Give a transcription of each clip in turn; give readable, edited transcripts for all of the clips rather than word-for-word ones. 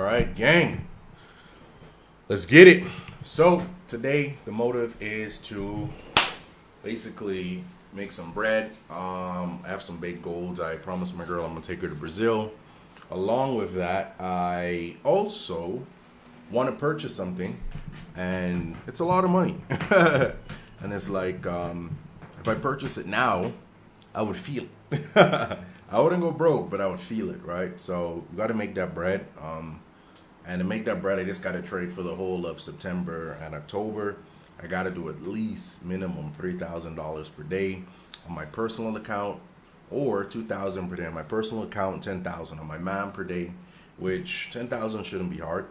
All right, gang. Let's get it. So today the motive is to basically make some bread. I have some baked golds. I promised my girl I'm gonna take her to Brazil. Along with that, I also want to purchase something, and it's a lot of money. And it's like, if I purchase it now, I would feel it. I wouldn't go broke, but I would feel it, right? So we got to make that bread. And to make that bread, I just got to trade for the whole of September and October. I got to do at least minimum $3,000 per day on my personal account, or $2,000 per day on my personal account, $10,000 on my PAMM per day, which $10,000 shouldn't be hard.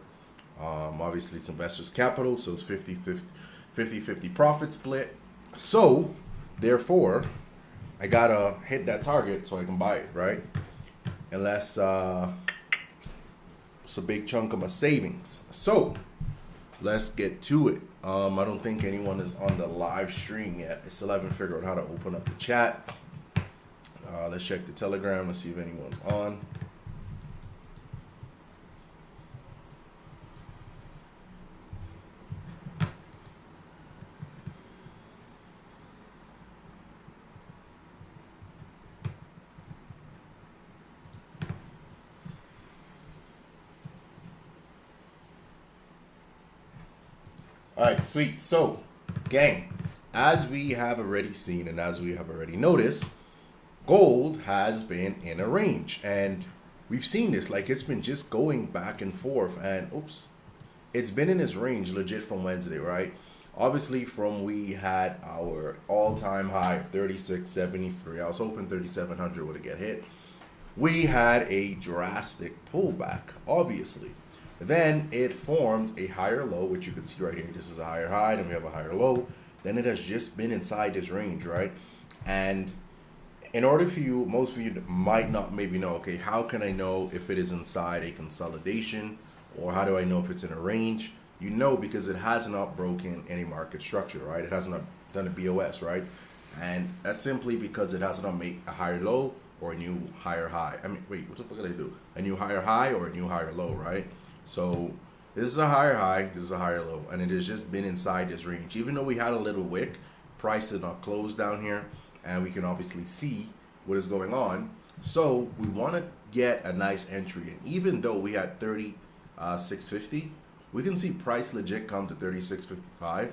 Obviously, it's investors' capital, so it's 50-50 profit split. So, therefore, I gotta hit that target so I can buy it, right? Unless it's a big chunk of my savings. So, let's get to it. I don't think anyone is on the live stream yet. I still haven't figured out how to open up the chat. Let's check the Telegram. Let's see if anyone's on. All right, sweet. So, gang, as we have already seen and as we have already noticed, gold has been in a range, and we've seen this, like, it's been just going back and forth, and it's been in this range legit from Wednesday, right? Obviously, from we had our all-time high of 36.73. I was hoping 3,700 would have get hit. We had a drastic pullback, obviously. Then it formed a higher low, which you can see right here. This is a higher high, then we have a higher low. Then it has just been inside this range, right? And in order for you, most of you might not maybe know, okay, how can I know if it is inside a consolidation, or how do I know if it's in a range? You know, because it has not broken any market structure, right? It has not done a BOS, right? And that's simply because it has not made a higher low or a new higher high. I mean, wait, what the fuck did I do? A new higher high or a new higher low, right? So this is a higher high, this is a higher low, and it has just been inside this range. Even though we had a little wick, price did not close down here, and we can obviously see what is going on. So we want to get a nice entry, and even though we had 36.50, we can see price legit come to 36.55,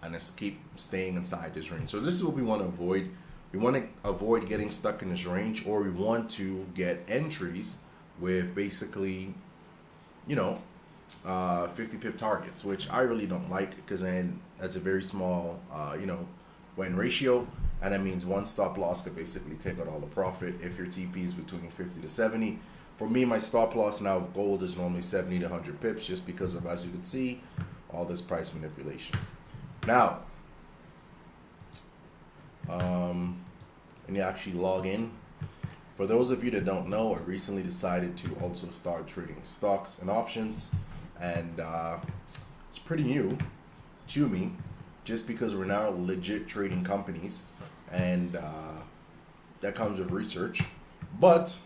and it's keep staying inside this range. So this is what we want to avoid. We want to avoid getting stuck in this range, or we want to get entries with basically, you know, 50 pip targets, which I really don't like, because then that's a very small, win ratio, and that means one stop loss could basically take out all the profit if your TP is between 50 to 70. For me, my stop loss now of gold is normally 70 to 100 pips, just because of, as you can see, all this price manipulation. Now, and you actually log in. For those of you that don't know, I recently decided to also start trading stocks and options, and it's pretty new to me, just because we're now legit trading companies, and that comes with research. But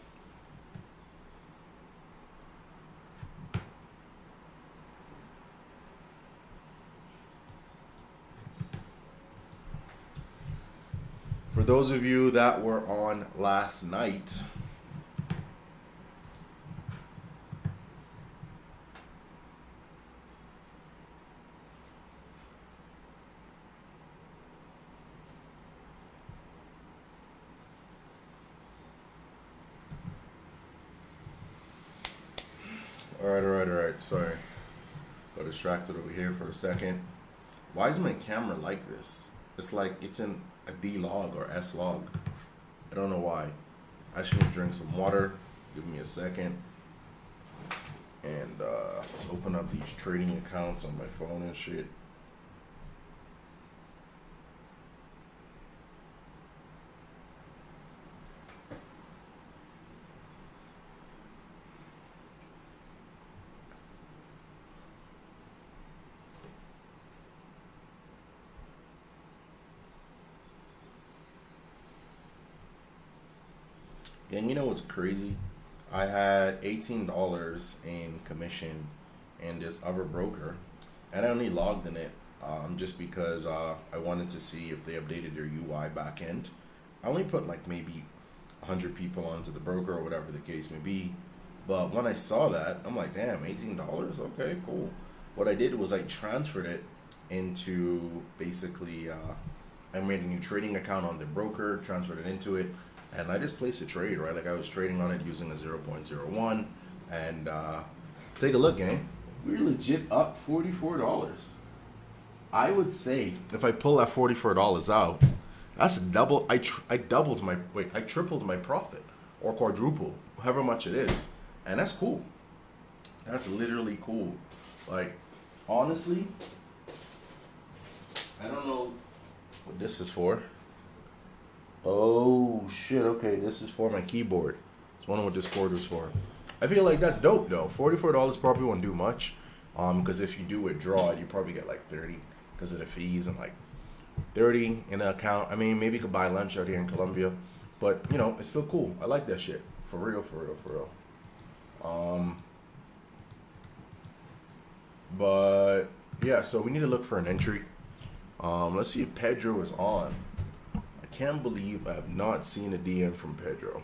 for those of you that were on last night, all right, sorry, got distracted over here for a second. Why is my camera like this? It's like it's in a D log or S log. I don't know why. I should drink some water. Give me a second. And let's open up these trading accounts on my phone and shit. And you know what's crazy? I had $18 in commission in this other broker, and I only logged in it just because I wanted to see if they updated their UI backend. I only put like maybe 100 people onto the broker or whatever the case may be. But when I saw that, I'm like, damn, $18? Okay, cool. What I did was I transferred it into basically, I made a new trading account on the broker, transferred it into it, and I just placed a trade, right? Like I was trading on it using a 0.01, and take a look, gang. We're legit up $44. I would say if I pull that $44 out, that's double. I tripled my profit, or quadruple, however much it is, and that's cool. That's literally cool. Like, honestly, I don't know what this is for. Oh shit, okay, this is for my keyboard. It's wondering what this cord was for. I feel like that's dope though. $44 probably won't do much. Because if you do withdraw it, you probably get like 30 because of the fees, and like 30 in an account. I mean, maybe you could buy lunch out here in Colombia, but you know, it's still cool. I like that shit. For real, for real, for real. But yeah, so we need to look for an entry. Let's see if Pedro is on. I can't believe I have not seen a DM from Pedro.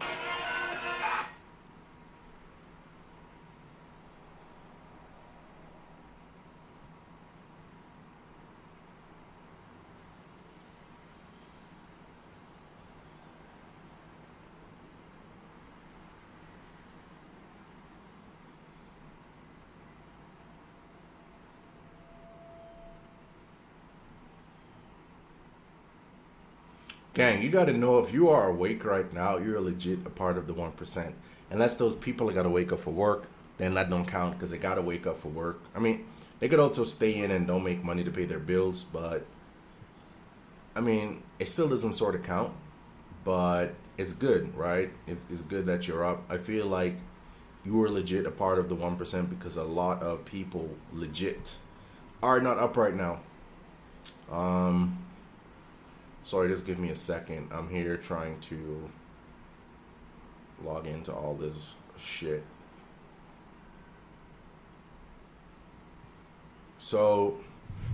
Gang, you got to know if you are awake right now, you're legit a part of the 1%. Unless those people that got to wake up for work, then that don't count because they got to wake up for work. I mean, they could also stay in and don't make money to pay their bills, but I mean, it still doesn't sort of count, but it's good, right? It's good that you're up. I feel like you were legit a part of the 1% because a lot of people legit are not up right now. Sorry, just give me a second. I'm here trying to log into all this shit. So,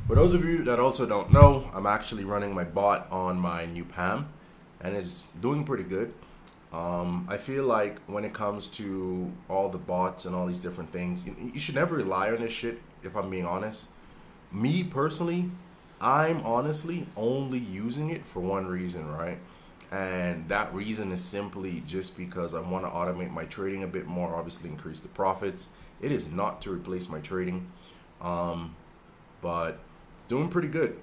for those of you that also don't know, I'm actually running my bot on my new PAMM, and it's doing pretty good. I feel like when it comes to all the bots and all these different things, you should never rely on this shit, if I'm being honest. Me personally, I'm honestly only using it for one reason, right? And that reason is simply just because I want to automate my trading a bit more, obviously increase the profits. It is not to replace my trading, but it's doing pretty good.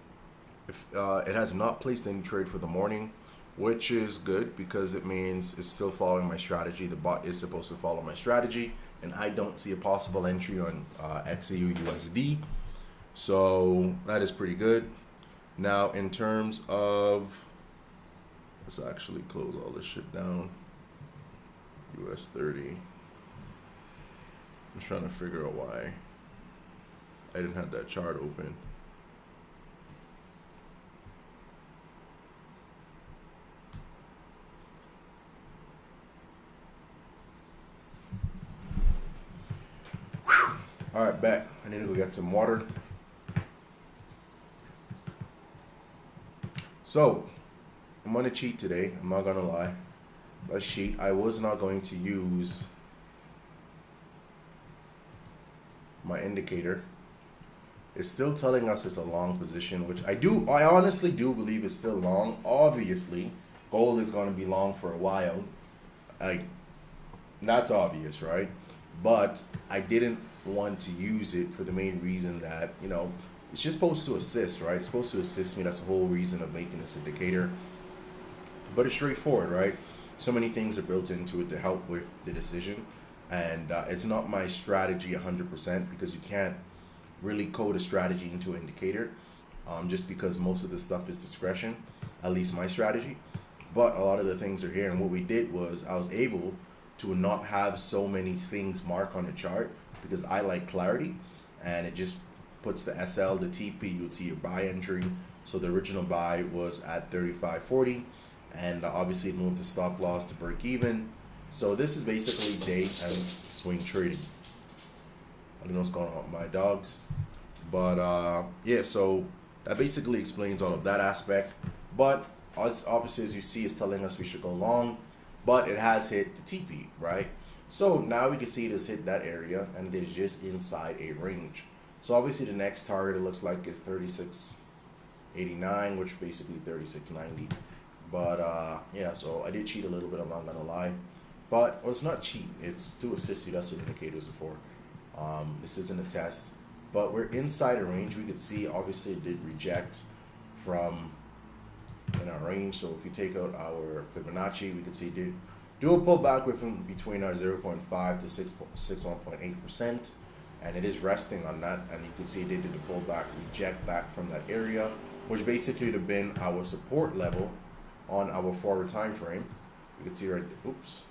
If it has not placed any trade for the morning, which is good because it means it's still following my strategy. The bot is supposed to follow my strategy, and I don't see a possible entry on XAUUSD. So that is pretty good. Now, in terms of, let's actually close all this shit down. US 30. I'm just trying to figure out why I didn't have that chart open. Whew. All right, back. I need to go get some water. So, I'm going to cheat today. I'm not going to lie. Let's cheat. I was not going to use my indicator. It's still telling us it's a long position, which I honestly do believe is still long. Obviously, gold is going to be long for a while. That's obvious, right? But I didn't want to use it for the main reason that, you know, it's just supposed to assist, right? It's supposed to assist me. That's the whole reason of making this indicator. But it's straightforward, right? So many things are built into it to help with the decision. And it's not my strategy 100% because you can't really code a strategy into an indicator just because most of the stuff is discretion, at least my strategy. But a lot of the things are here. And what we did was I was able to not have so many things marked on the chart because I like clarity, and it just puts the SL, the TP, you would see your buy entry. So the original buy was at 35.40, and obviously it moved to stop loss to break even. So this is basically day and swing trading. I don't know what's going on with my dogs, but yeah, so that basically explains all of that aspect. But obviously, as you see, it's telling us we should go long, but it has hit the TP, right? So now we can see it has hit that area, and it is just inside a range. So obviously, the next target, it looks like, is 36.89, which is basically 36.90. But yeah, so I did cheat a little bit, I'm not gonna lie. But, well, it's not cheat, it's to assist you. That's what indicators are for. This isn't a test, but we're inside a range. We could see, obviously, it did reject from in our range. So if you take out our Fibonacci, we could see it did do a pullback within between our 0.5 to 61.8%, and it is resting on that. And you can see it did the pullback, reject back from that area, which basically would have been our support level on our forward time frame. You can see right, oops.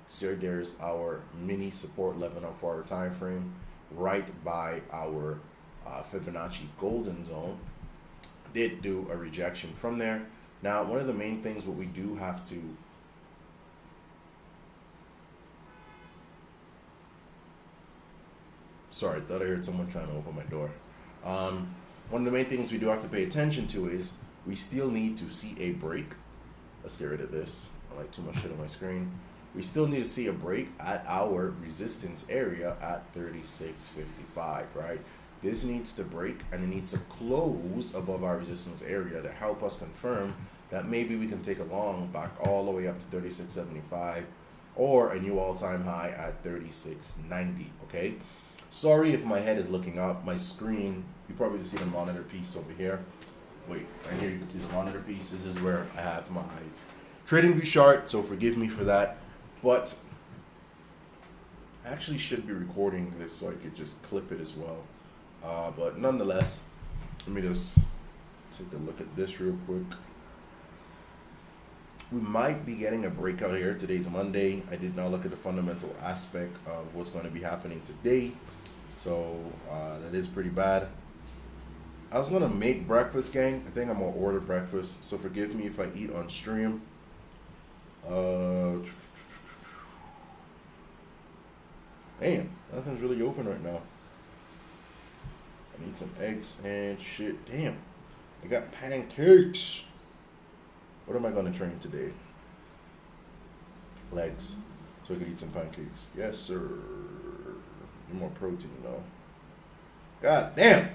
So there's our mini support level on forward time frame, right by our Fibonacci golden zone. Did do a rejection from there. Now, one of the main things what we do have to sorry, I thought I heard someone trying to open my door. One of the main things we do have to pay attention to is we still need to see a break. Let's get rid of this. I like too much shit on my screen. We still need to see a break at our resistance area at 36.55, right? This needs to break, and it needs to close above our resistance area to help us confirm that maybe we can take a long back all the way up to 36.75 or a new all-time high at 36.90, okay? Sorry if my head is looking up. My screen, you probably can see the monitor piece over here. Wait, right here you can see the monitor piece. This is where I have my trading view chart, so forgive me for that. But I actually should be recording this so I could just clip it as well. But nonetheless, let me just take a look at this real quick. We might be getting a breakout here. Today's Monday. I did not look at the fundamental aspect of what's going to be happening today. So that is pretty bad. I was going to make breakfast, gang. I think I'm going to order breakfast. So forgive me if I eat on stream. Damn, nothing's really open right now. I need some eggs and shit. Damn, I got pancakes. What am I going to train today? Legs. So I could eat some pancakes. Yes, sir. Need more protein, though. God damn.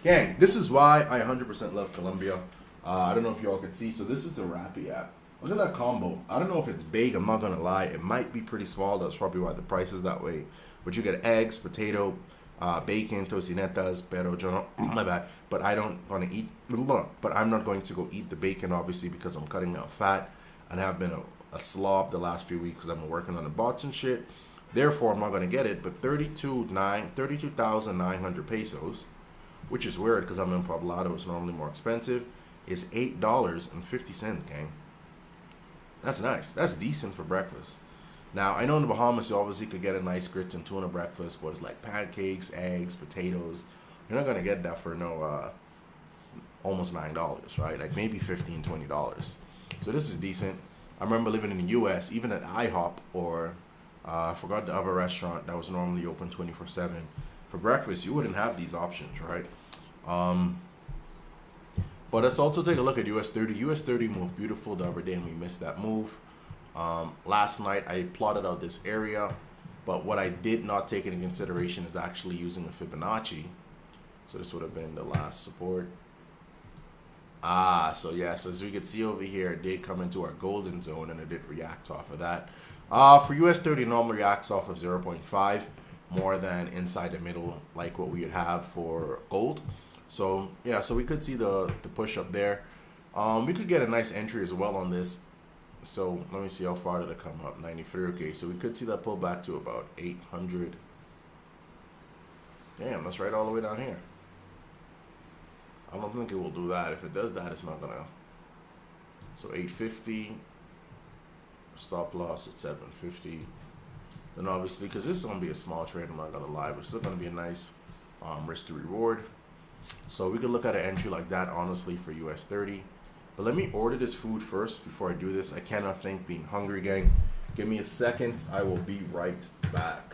Gang, this is why I 100% love Colombia. I don't know if y'all can see. So this is the Rappi app. Look at that combo. I don't know if it's big. I'm not going to lie. It might be pretty small. That's probably why the price is that way. But you get eggs, potato, bacon, tocinetas, pero yo no, my bad. But I don't want to eat, but I'm not going to go eat the bacon, obviously, because I'm cutting out fat. And I've been a slob the last few weeks because I've been working on the bots and shit. Therefore, I'm not going to get it. But 32,900 pesos, which is weird because I'm in Poblado. It's normally more expensive, is $8.50, gang. That's nice. That's decent for breakfast. Now, I know in the Bahamas, you obviously could get a nice grits and tuna breakfast, but it's like pancakes, eggs, potatoes. You're not going to get that for no almost $9, right? Like maybe $15, $20. So this is decent. I remember living in the U.S., even at IHOP or I forgot the other restaurant that was normally open 24/7. For breakfast, you wouldn't have these options, right? But let's also take a look at US30. US30 moved beautiful the other day, and we missed that move. Last night, I plotted out this area, but what I did not take into consideration is actually using a Fibonacci. So this would have been the last support. So yes, as we could see over here, it did come into our golden zone, and it did react off of that. For US30, normally reacts off of 0.5 more than inside the middle, like what we would have for gold. So yeah, so we could see the push up there. We could get a nice entry as well on this. So let me see how far did it come up. 93. Okay, so we could see that pull back to about 800. Damn, that's right all the way down here. I don't think it will do that. If it does that, it's not gonna. So 850. Stop loss at 750. Then obviously, because this is gonna be a small trade, I'm not gonna lie, but it's still gonna be a nice risk to reward. So we could look at an entry like that, honestly, for US30. But let me order this food first before I do this. I cannot think being hungry, gang. Give me a second. I will be right back.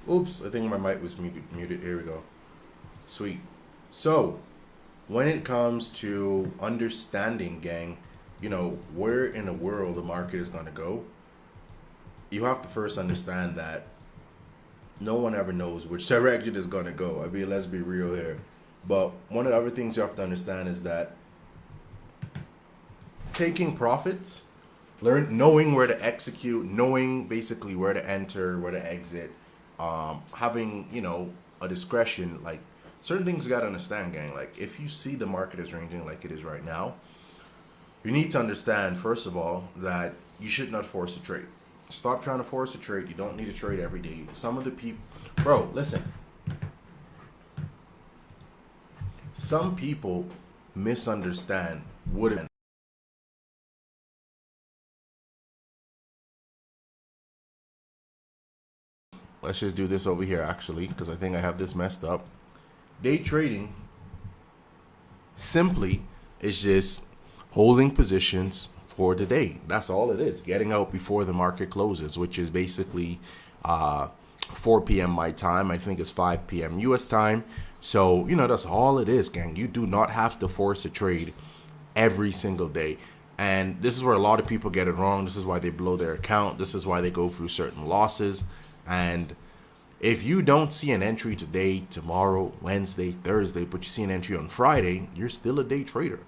Oops, I think my mic was muted. Here we go. Sweet. So, when it comes to understanding, gang, you know, where in the world the market is going to go, you have to first understand that no one ever knows which direction it's going to go. I mean, let's be real here. But one of the other things you have to understand is that taking profits, knowing where to execute, knowing basically where to enter, where to exit, having, you know, a discretion, like certain things you got to understand, gang. Like if you see the market is ranging like it is right now, you need to understand, first of all, that you should not force a trade. Stop trying to force a trade. You don't need to trade every day. Some of the people, bro, listen. Some people misunderstand what it. Let's just do this over here, actually, because I think I have this messed up. Day trading simply is just holding positions for the day. That's all it is. Getting out before the market closes, which is basically 4 p.m. my time. I think it's 5 p.m. US time. So, you know, that's all it is, gang. You do not have to force a trade every single day. And this is where a lot of people get it wrong. This is why they blow their account. This is why they go through certain losses. And if you don't see an entry today, tomorrow, Wednesday, Thursday, but you see an entry on Friday, you're still a day trader.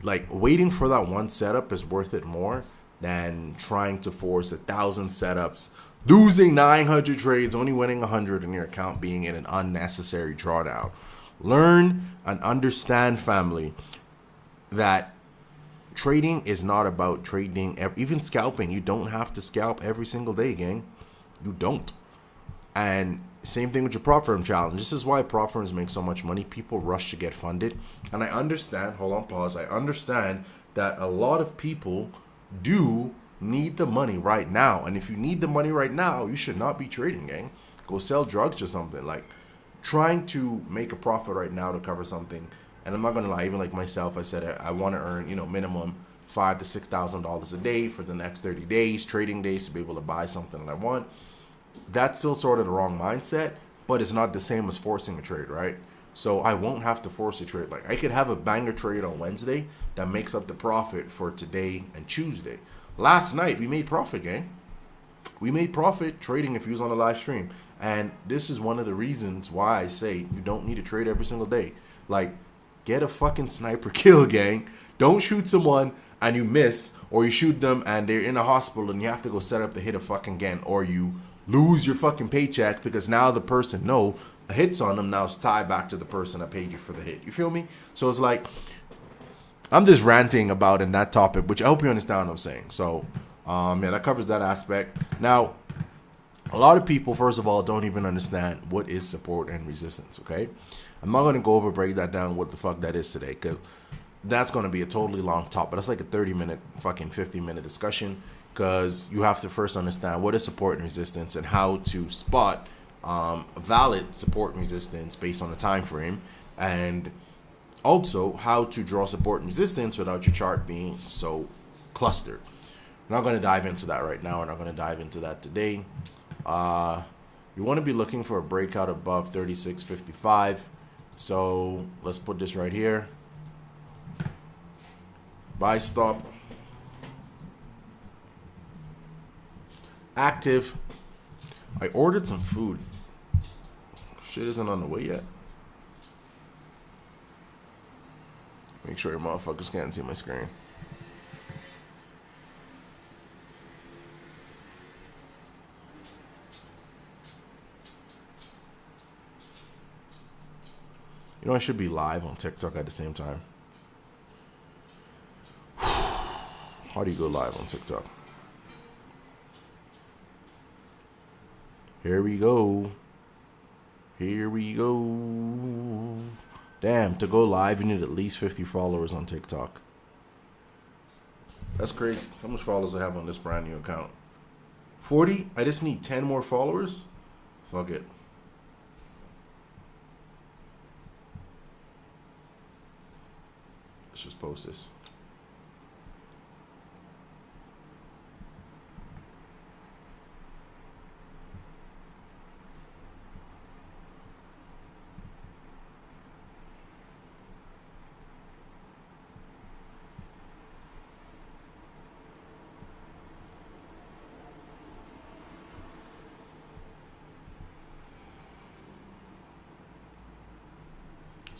Like waiting for that one setup is worth it more than trying to force 1,000 setups, losing 900 trades, only winning 100 in your account, being in an unnecessary drawdown. Learn and understand, family, that trading is not about trading, even scalping. You don't have to scalp every single day, gang. You don't. And same thing with your prop firm challenge. This is why prop firms make so much money. People rush to get funded. And I understand, hold on, pause. I understand that a lot of people do need the money right now. And if you need the money right now, you should not be trading, gang. Go sell drugs or something. Like trying to make a profit right now to cover something. And I'm not going to lie, even like myself, I said I want to earn, you know, minimum $5,000 to $6,000 a day for the next 30 days, trading days, to be able to buy something that I want. That's still sort of the wrong mindset, but it's not the same as forcing a trade, right? So I won't have to force a trade. Like I could have a banger trade on Wednesday that makes up the profit for today and Tuesday. Last night we made profit, gang. We made profit trading if you was on a live stream. And this is one of the reasons why I say you don't need to trade every single day. Like get a fucking sniper kill, gang. Don't shoot someone and you miss, or you shoot them and they're in a hospital and you have to go set up to hit a fucking gun, or you lose your fucking paycheck because now the person a hit's on them, now it's tied back to the person that paid you for the hit. You feel me? So it's like I'm just ranting about in that topic, which I hope you understand what I'm saying. So yeah, that covers that aspect. Now, a lot of people, first of all, don't even understand what is support and resistance, okay? I'm not going to go over, break that down, what the fuck that is today, because that's going to be a totally long talk, but that's like a 30-minute, fucking 50-minute discussion, because you have to first understand what is support and resistance and how to spot valid support and resistance based on the time frame, and also how to draw support and resistance without your chart being so clustered. We're not going to dive into that right now. We're not going to dive into that today. You want to be looking for a breakout above 36.55. So let's put this right here. Buy stop. Active. I ordered some food. Shit isn't on the way yet. Make sure your motherfuckers can't see my screen. You know, I should be live on TikTok at the same time. How do you go live on TikTok? Here we go. Here we go. Damn, to go live, you need at least 50 followers on TikTok. That's crazy. How much followers I have on this brand new account? 40? I just need 10 more followers? Fuck it. Let's just post this.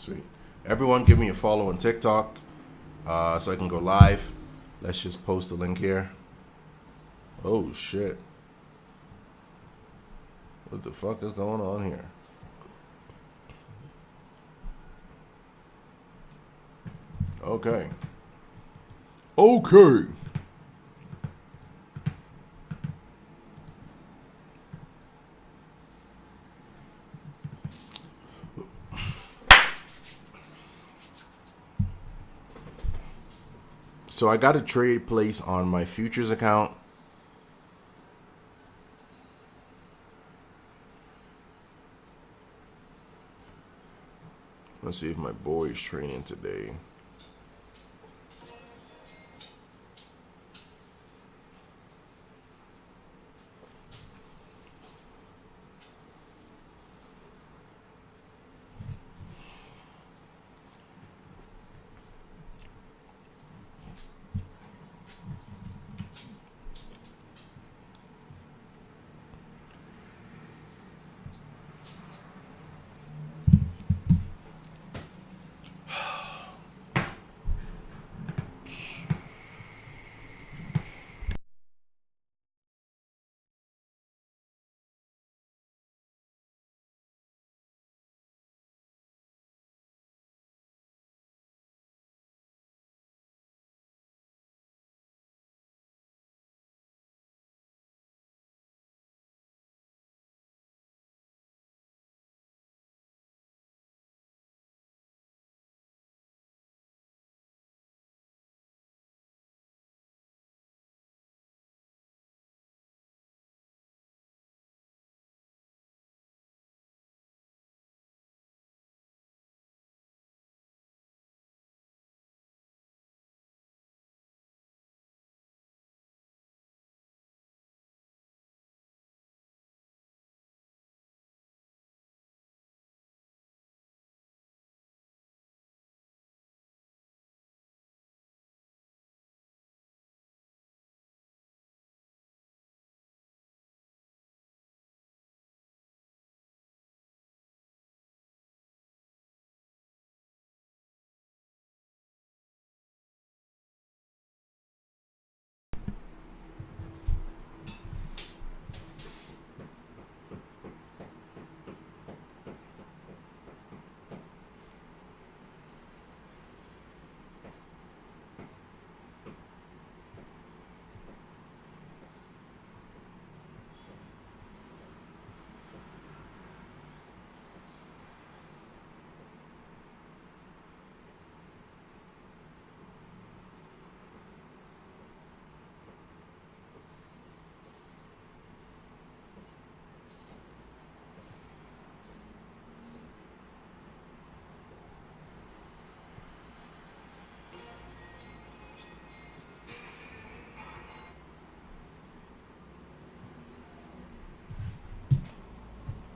Sweet. Everyone, give me a follow on TikTok so I can go live. Let's just post the link here. Oh, shit. What the fuck is going on here? Okay. Okay. So I got a trade place on my futures account. Let's see if my boy is training today.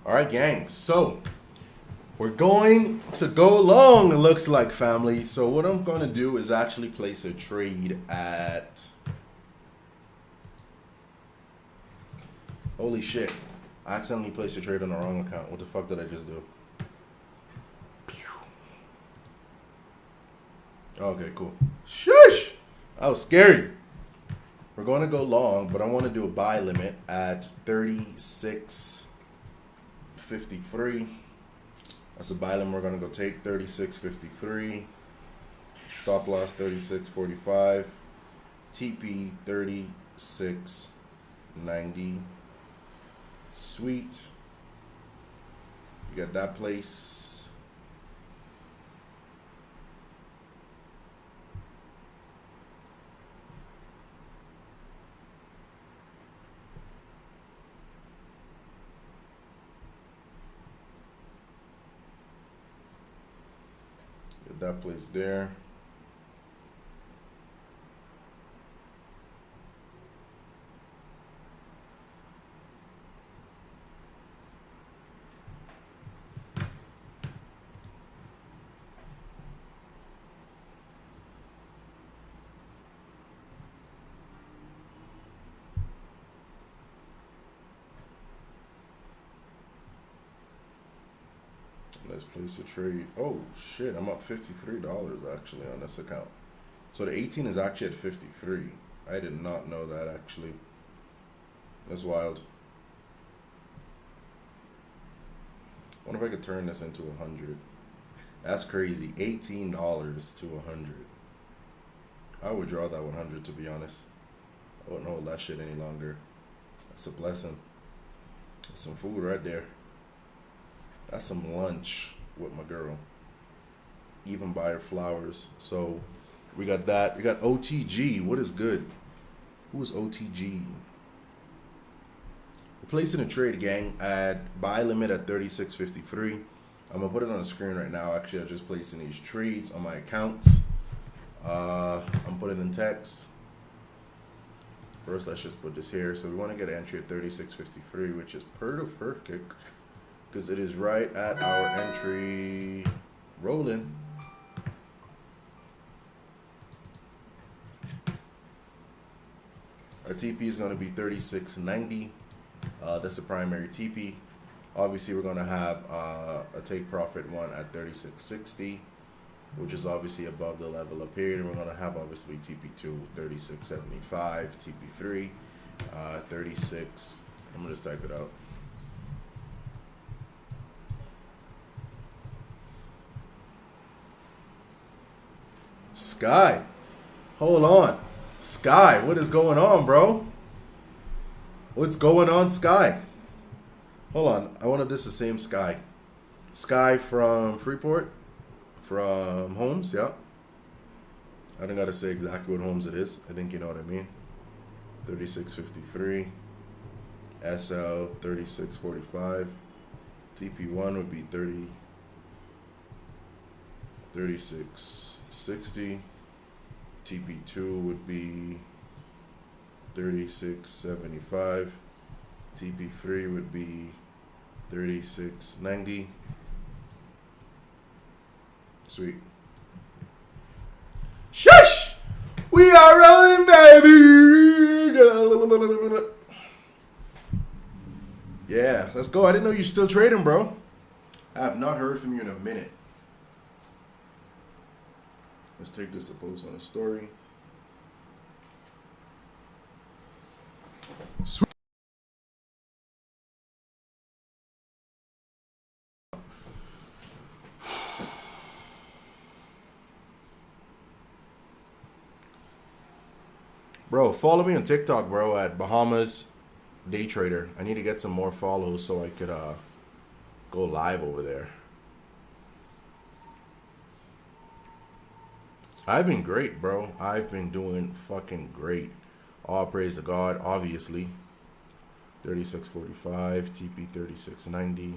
All right, gang. So we're going to go long, it looks like, family. So what I'm going to do is actually place a trade at... Holy shit. I accidentally placed a trade on the wrong account. What the fuck did I just do? Okay, cool. Shush! That was scary. We're going to go long, but I want to do a buy limit at 36.53. That's a buy limit we're going to go take, 36.53. Stop loss 36.45. TP 36.90. Sweet. You got that place. Get that place there. Let's place a trade. Oh shit, I'm up $53 actually on this account. So the 18 is actually at 53. I did not know that actually. That's wild. I wonder if I could turn this into 100. That's crazy. $18 to 100. I would draw that 100 to be honest. I wouldn't hold that shit any longer. That's a blessing. That's some food right there. That's some lunch with my girl. Even buy her flowers. So we got that. We got OTG. What is good? Who is OTG? We're placing a trade, gang, at buy limit at 36.53. I'm gonna put it on the screen right now. Actually, I'm just placing these trades on my accounts. I'm putting in text. First, let's just put this here. So we want to get an entry at 36.53, which is per the first kick, because it is right at our entry. Rolling. Our TP is going to be 36.90. That's the primary TP. Obviously, we're going to have a take profit one at 36.60, which is obviously above the level up here. And we're going to have obviously TP2 36.75, TP3 36. I'm going to just type it out. Sky, hold on. Sky, what is going on, bro? What's going on, Sky? Hold on. I wanted this the same Sky. Sky from Freeport, from Holmes, yeah. I don't got to say exactly what Holmes it is. I think you know what I mean. 36.53. SL 36.45. TP1 would be 36.60. TP2 would be 36.75. TP3 would be 36.90. Sweet. Shush! We are rolling, baby! Yeah, let's go. I didn't know you're still trading, bro. I have not heard from you in a minute. Let's take this to post on a story. Sweet. Bro, follow me on TikTok, bro, at Bahamas Day Trader. I need to get some more follows so I could go live over there. I've been great, bro. I've been doing fucking great. All praise to God, obviously. 36.45, TP 36.90.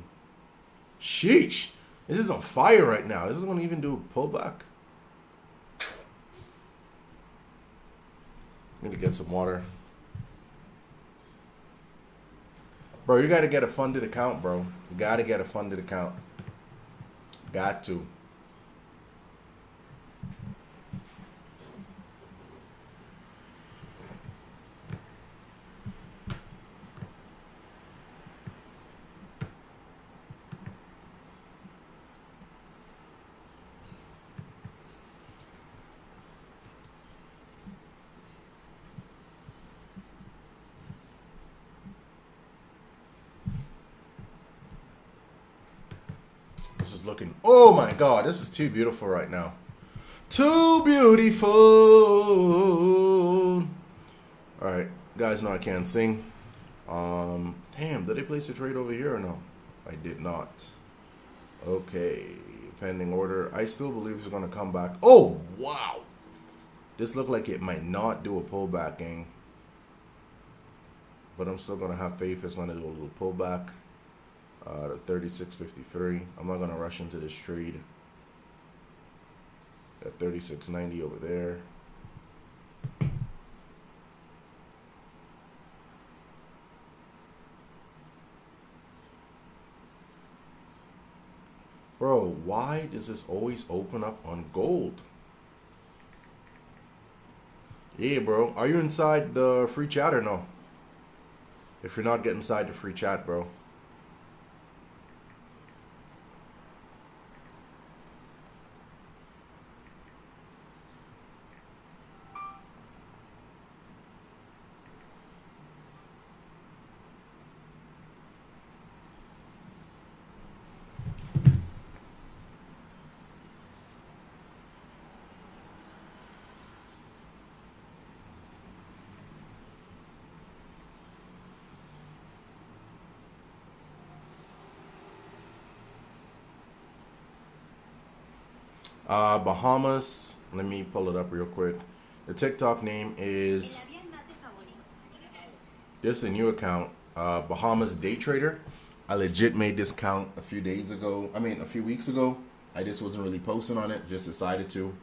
Sheesh. This is on fire right now. This is going to even do a pullback. I'm going to get some water. Bro, you got to get a funded account, bro. You got to get a funded account. Got to. This is looking, oh my God, this is too beautiful right now. Too beautiful. All right, guys know I can't sing. Damn, did I place a trade over here or no? I did not. Okay, pending order. I still believe it's gonna come back. Oh, wow. This looked like it might not do a pullback, gang. But I'm still gonna have faith it's gonna do a little pullback. 36.53. I'm not gonna rush into this trade. Got 36.90 over there. Bro, why does this always open up on gold? Yeah, bro. Are you inside the free chat or no? If you're not, get inside the free chat, bro. Bahamas. Let me pull it up real quick. The TikTok name is. This is a new account. Bahamas Day Trader. I legit made this account a few weeks ago. I just wasn't really posting on it. Just decided to.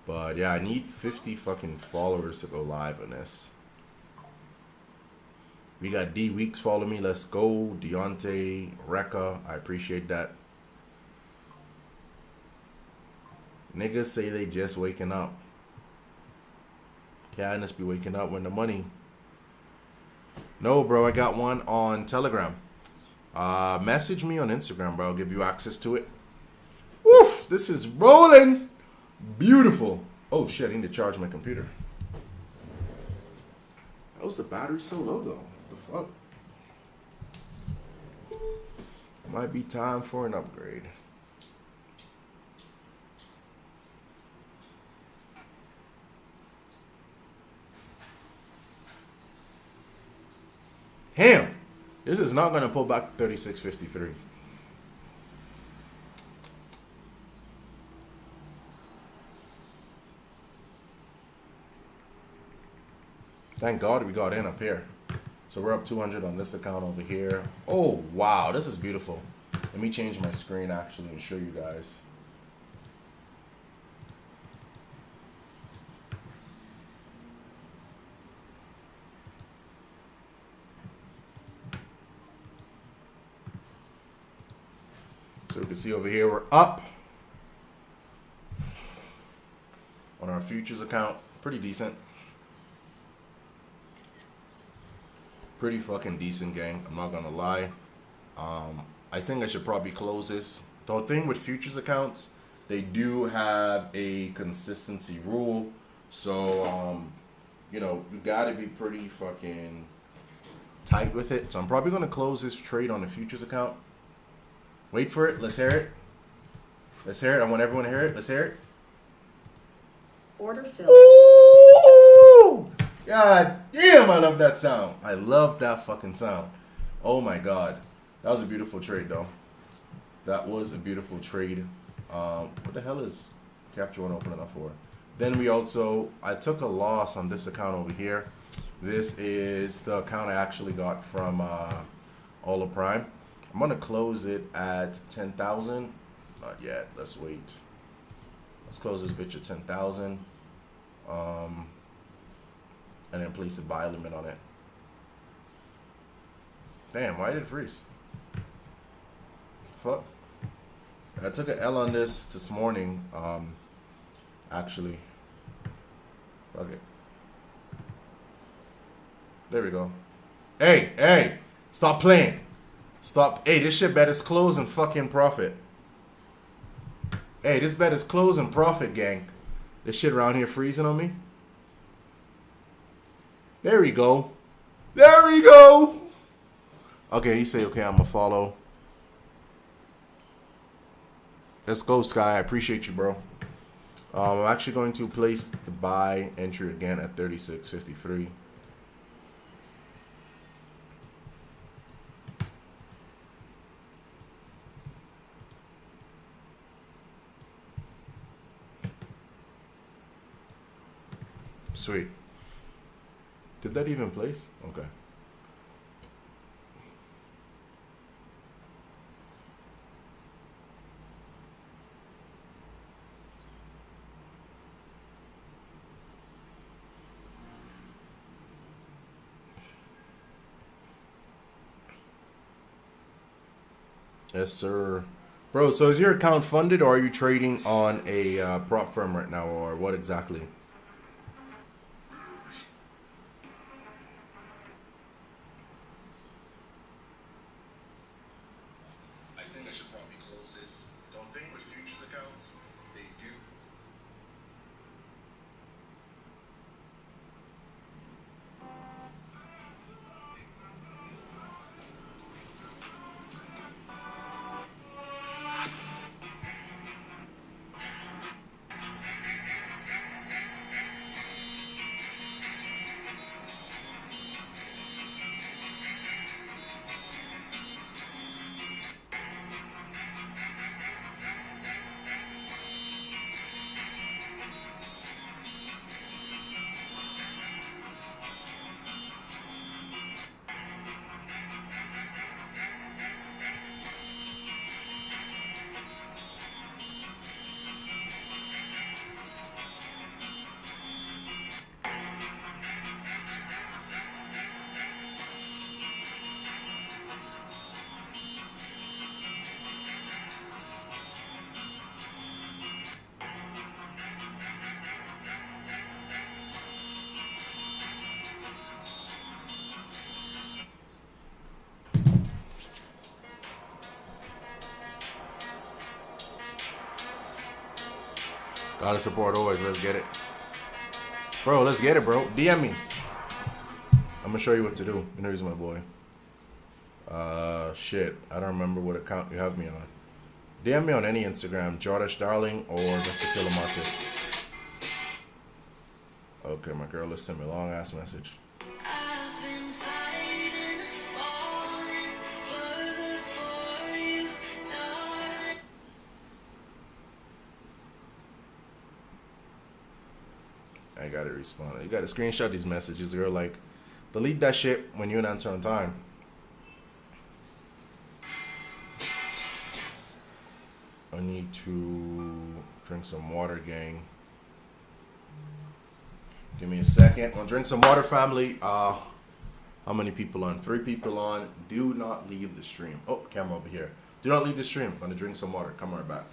But yeah, I need 50 fucking followers to go live on this. We got D Weeks follow me. Let's go. Deontay, Rekka. I appreciate that. Niggas say they just waking up. Can't just be waking up when the money. No, bro. I got one on Telegram. Message me on Instagram, bro. I'll give you access to it. Woof! This is rolling. Beautiful. Oh shit! I need to charge my computer. How was the battery so low though? What the fuck? Might be time for an upgrade. Damn! This is not gonna pull back 36.53. Thank God we got in up here. So we're up 200 on this account over here. Oh, wow. This is beautiful. Let me change my screen actually and show you guys. So we can see over here we're up on our futures account. Pretty decent. Pretty fucking decent, gang. I'm not gonna lie. I think I should probably close this. The thing with futures accounts, they do have a consistency rule. So, you know, you gotta be pretty fucking tight with it. So I'm probably gonna close this trade on the futures account. Wait for it. Let's hear it. Let's hear it. I want everyone to hear it. Let's hear it. Orderflow. Ooh! God damn, I love that sound. I love that fucking sound. Oh my God. That was a beautiful trade though. That was a beautiful trade. What the hell is Capture One opening up for? Then I took a loss on this account over here. This is the account I actually got from Ola Prime. I'm gonna close it at 10,000. Not yet, let's wait. Let's close this bitch at 10,000. And then place a buy limit on it. Damn, why did it freeze? Fuck. I took an L on this morning. Actually. Fuck it. There we go. Hey! Stop playing. Stop. Hey, this shit bet is close and fucking profit. Hey, this bet is close and profit, gang. This shit around here freezing on me. There we go. There we go. Okay, he say, okay, I'm going to follow. Let's go, Sky. I appreciate you, bro. I'm actually going to place the buy entry again at 36.53. Sweet. Did that even place? Okay. Yes, sir. Bro, so is your account funded or are you trading on a prop firm right now or what exactly? Gotta support always. Let's get it. Bro, let's get it, bro. DM me. I'm gonna show you what to do. You know he's my boy. Shit. I don't remember what account you have me on. DM me on any Instagram, Jordash Darling or just to Killer Markets. Okay, my girl, let's send me a long ass message. I've been fighting, falling further for you, darling. I gotta respond. You gotta screenshot these messages, girl. Like, delete that shit when you don't answer on time. I need to drink some water, gang. Give me a second. I'll drink some water, family. How many people on? 3 people on. Do not leave the stream. Oh, camera over here. Do not leave the stream. I'm gonna drink some water. Come right back.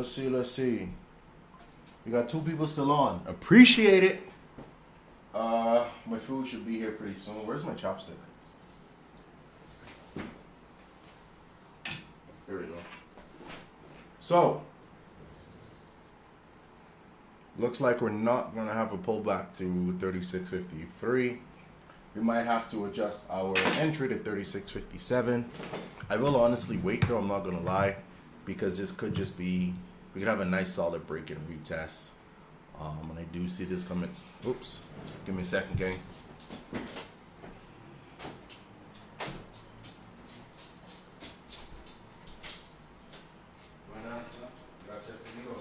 Let's see. We got 2 people still on. Appreciate it. My food should be here pretty soon. Where's my chopstick? Here we go. So, looks like we're not gonna have a pullback to 36.53. We might have to adjust our entry to 36.57. I will honestly wait though, I'm not gonna lie, because this could just be, we could have a nice solid break and retest. And I do see this coming. Oops, give me a second, gang. Buenas, gracias, amigo.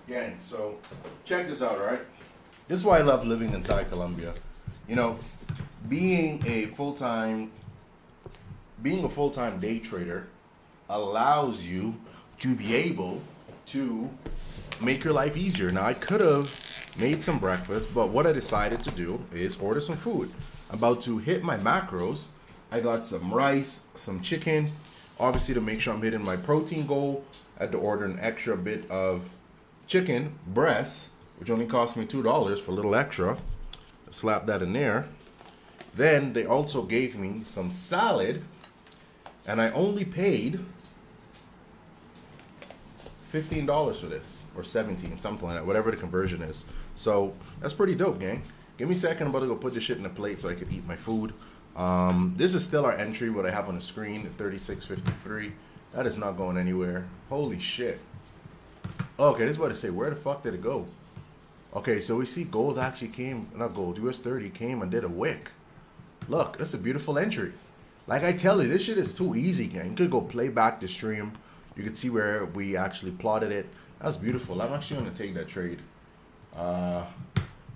Gang, so check this out, right? This is why I love living inside Colombia. You know, being a full-time day trader allows you to be able to make your life easier. Now, I could have made some breakfast, but what I decided to do is order some food. I'm about to hit my macros. I got some rice, some chicken, obviously to make sure I'm hitting my protein goal. I had to order an extra bit of chicken breast, which only cost me $2 for a little extra. Slap that in there. Then they also gave me some salad, and I only paid $15 for this, or 17, something like that, whatever the conversion is. So that's pretty dope, gang. Give me a second, I'm about to go put this shit in a plate so I can eat my food. This is still our entry, what I have on the screen, 36.53. That is not going anywhere. Holy shit. Okay, this is what I say. Where the fuck did it go? Okay, so we see gold actually came, not gold, US 30 came and did a wick. Look, that's a beautiful entry. Like I tell you, this shit is too easy, gang. You could go play back the stream. You could see where we actually plotted it. That's beautiful. I'm actually going to take that trade. I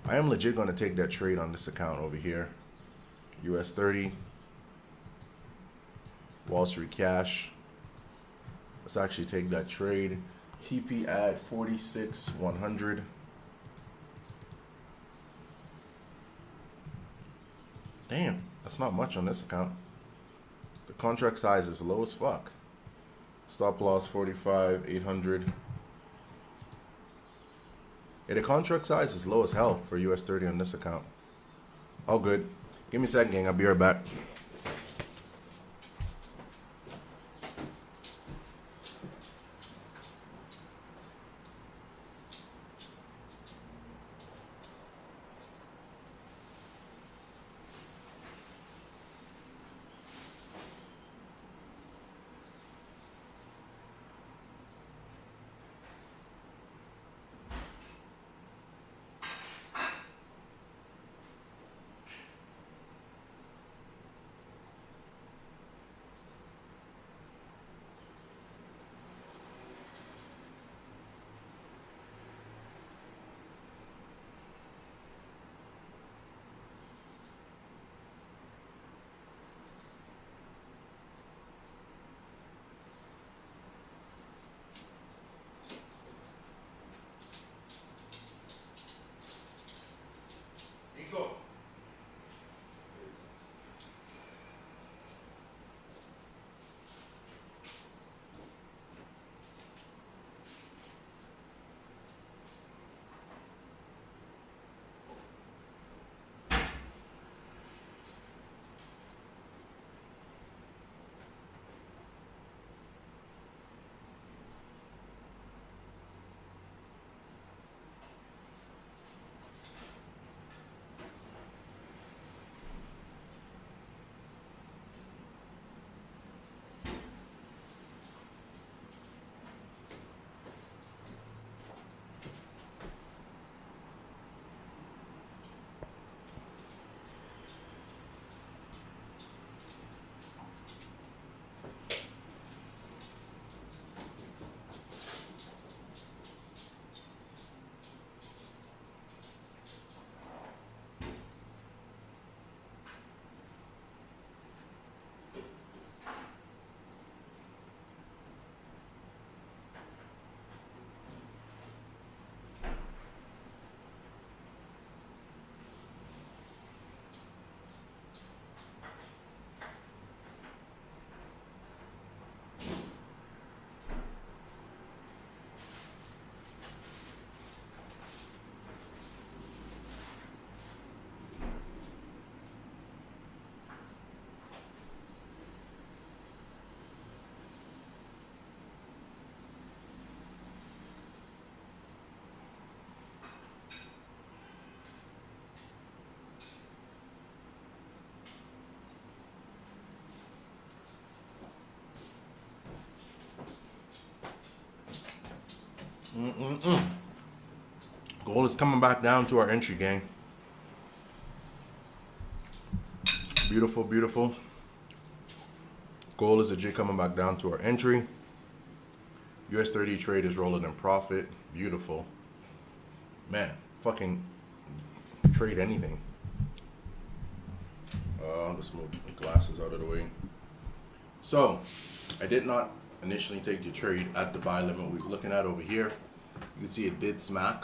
am legit going to take that trade on this account over here. US 30. Wall Street Cash. Let's actually take that trade. TP at 46,100. Damn, that's not much on this account. The contract size is low as fuck. Stop loss 45,800. Yeah, the contract size is low as hell for US 30 on this account. All good. Give me a second, gang. I'll be right back. Gold is coming back down to our entry, gang. Beautiful, beautiful. Gold is legit coming back down to our entry. US 30 trade is rolling in profit. Beautiful. Man, fucking trade anything. Let's move the glasses out of the way. So, I did not initially take the trade at the buy limit we was looking at over here. You can see it did smack.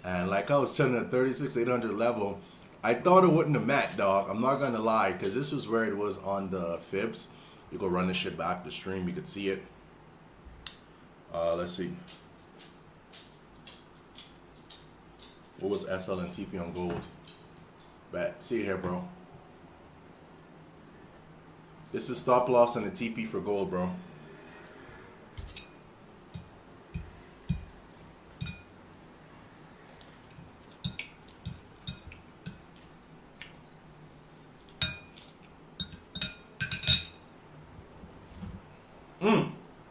And like I was telling you, at 36,800 level, I thought it wouldn't have met, dog. I'm not going to lie, because this was where it was on the fibs. You go run this shit back the stream, you could see it. Let's see. What was SL and TP on gold? Bet. See it here, bro. This is stop loss and the TP for gold, bro.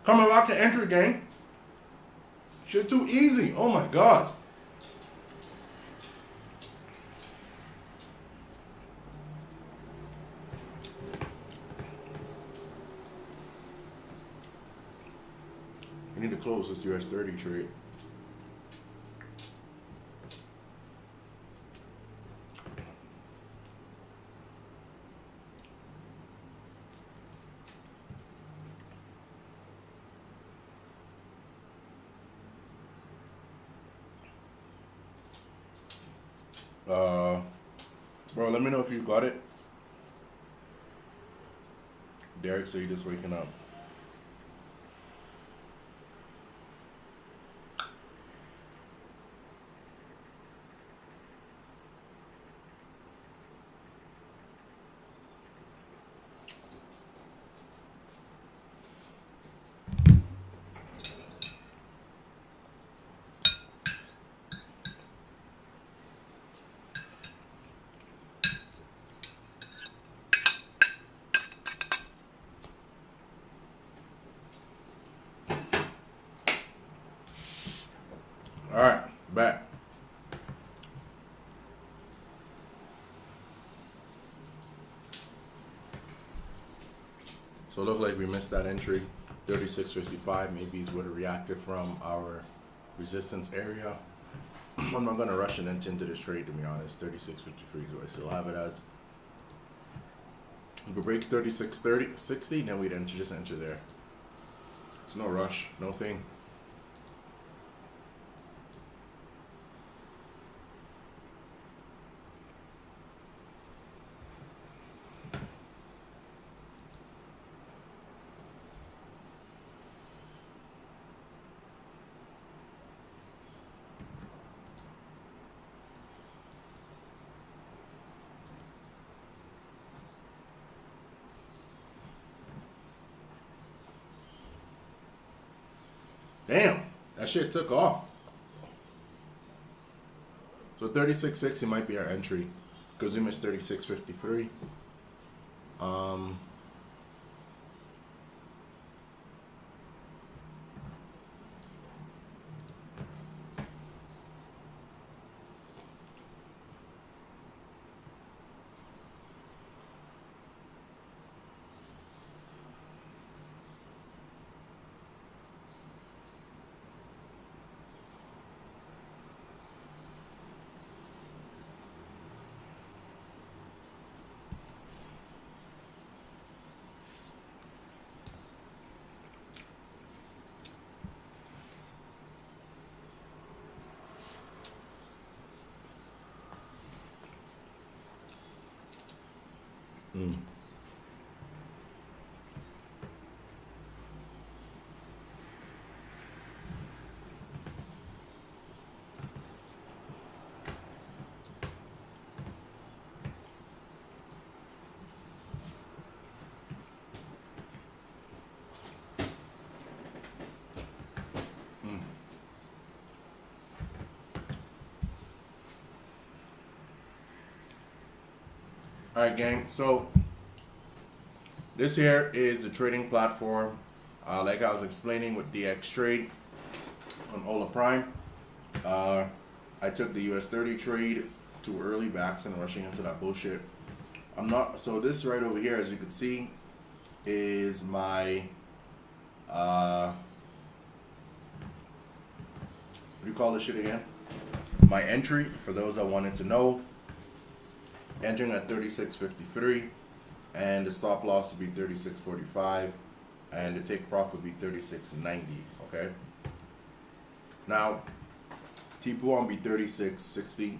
Coming back to entry, gang. Shit too easy. Oh my god. We need to close this US 30 trade. Bro, let me know if you got it. Derek, so you just waking up. All right, back. So it looks like we missed that entry. 36.55 maybe is what it reacted from our resistance area. I'm not gonna rush and enter into this trade, to be honest. 36.53 is what I still have it as. If it breaks 36.60, then we'd just enter there. It's no rush, no thing. Damn, that shit took off. So 36.60 might be our entry because we missed 36.53. All right, gang. So this here is the trading platform. Like I was explaining with DX Trade, on Ola Prime. I took the US 30 trade too early, backs and rushing into that bullshit. I'm not, so this right over here, as you can see, is my, what do you call this shit again? My entry, for those that wanted to know. Entering at 36.53, and the stop loss would be 36.45, and the take profit would be 36.90, okay? Now, TP1 be 36.60,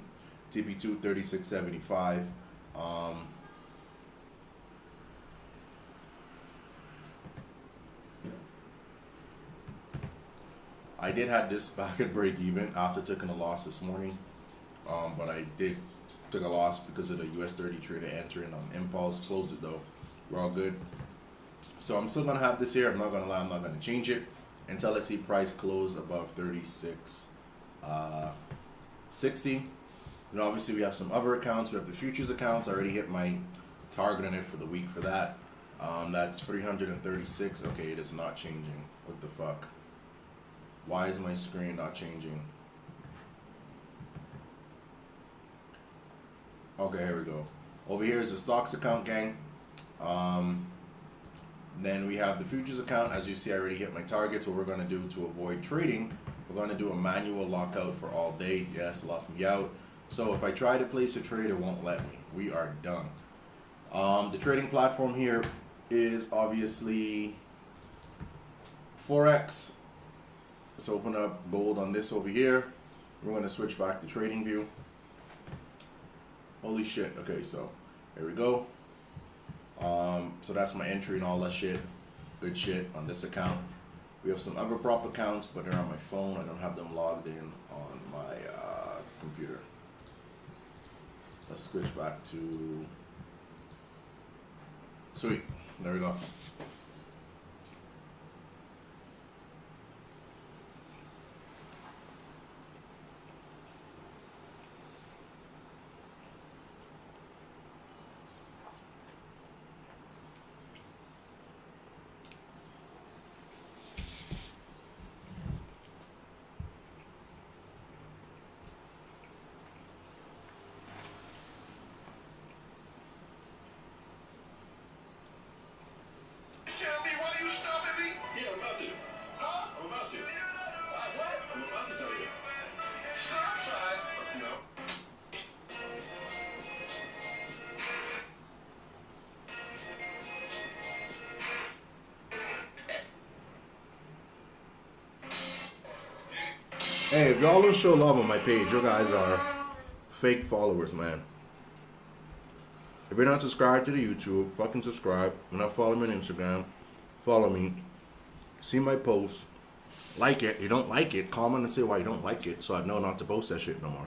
TP2 36.75. I did have this back at break even after taking a loss this morning, but I took a loss because of the US 30 trader entering on impulse. Closed it though. We're all good. So I'm still gonna have this here. I'm not gonna lie, I'm not gonna change it until I see price close above 36.60. And obviously we have some other accounts. We have the futures accounts. I already hit my target on it for the week for that. That's 336. Okay, it is not changing. What the fuck? Why is my screen not changing? Okay, here we go. Over here is the stocks account, gang. Then we have the futures account. As you see, I already hit my targets. What we're going to do to avoid trading, we're going to do a manual lockout for all day. Yes, lock me out. So if I try to place a trade, it won't let me. We are done. The trading platform here is obviously Forex. Let's open up gold on this over here. We're going to switch back to trading view. Holy shit. Okay, so here we go. So that's my entry and all that shit. Good shit on this account. We have some other prop accounts, but they're on my phone. I don't have them logged in on my computer. Let's switch back to... Sweet. There we go. Tell me why you stopping me? Yeah, I'm about to. Huh? I'm about to. What? I'm about to tell you. Stop sign. No. Hey, if y'all don't show love on my page, you guys are fake followers, man. If you're not subscribed to the YouTube, fucking subscribe. When I follow me on Instagram, follow me. See my posts. Like it. You don't like it, comment and say why you don't like it so I know not to post that shit no more.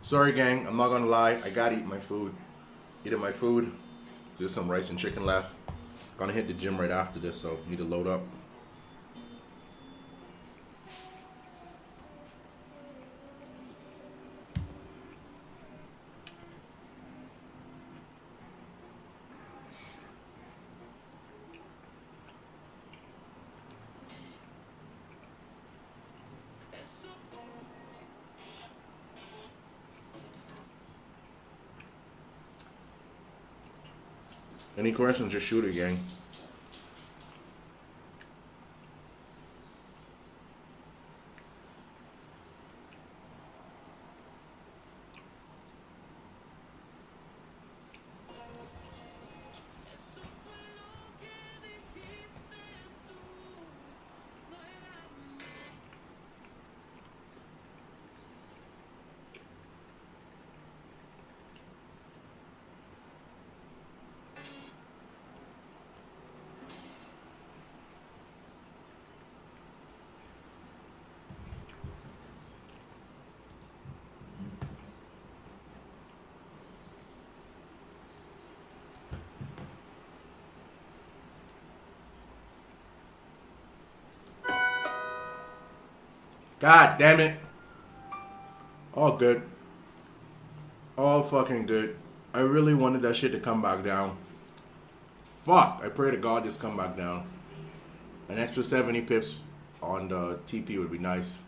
Sorry, gang. I'm not gonna lie. I gotta eat my food. Eating my food. There's some rice and chicken left. Gonna hit the gym right after this, so need to load up. Any questions, just shoot it, gang. God damn it. All good. All fucking good. I really wanted that shit to come back down. Fuck. I pray to God this come back down. An extra 70 pips on the TP would be nice.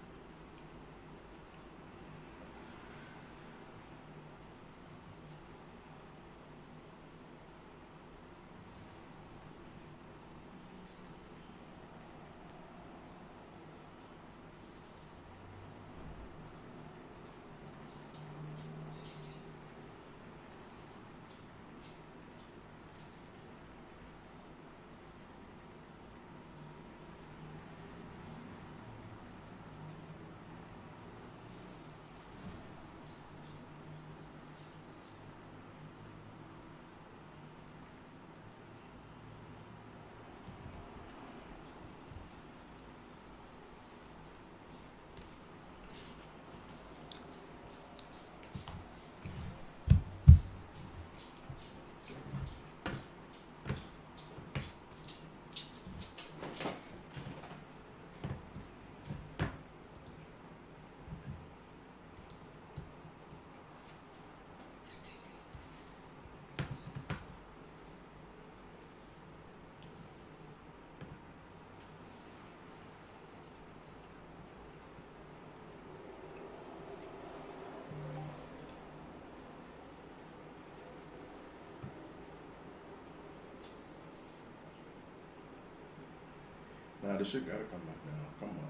Nah, this shit gotta come back now. Come on.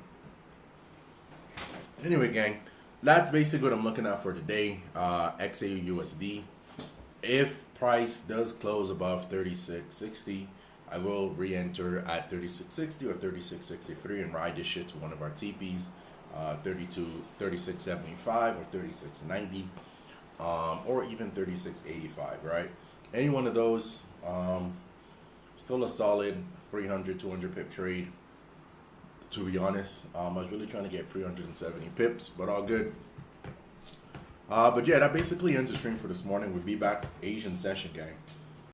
Anyway, gang, that's basically what I'm looking at for today. XAUUSD. If price does close above 36.60, I will re-enter at 36.60 or 36.63 and ride this shit to one of our TPs, 36.75 or 36.90, or even 36.85. Right? Any one of those. Still a solid 300, 200 pip trade. To be honest, I was really trying to get 370 pips, but all good. But yeah, that basically ends the stream for this morning. We'll be back Asian session, gang.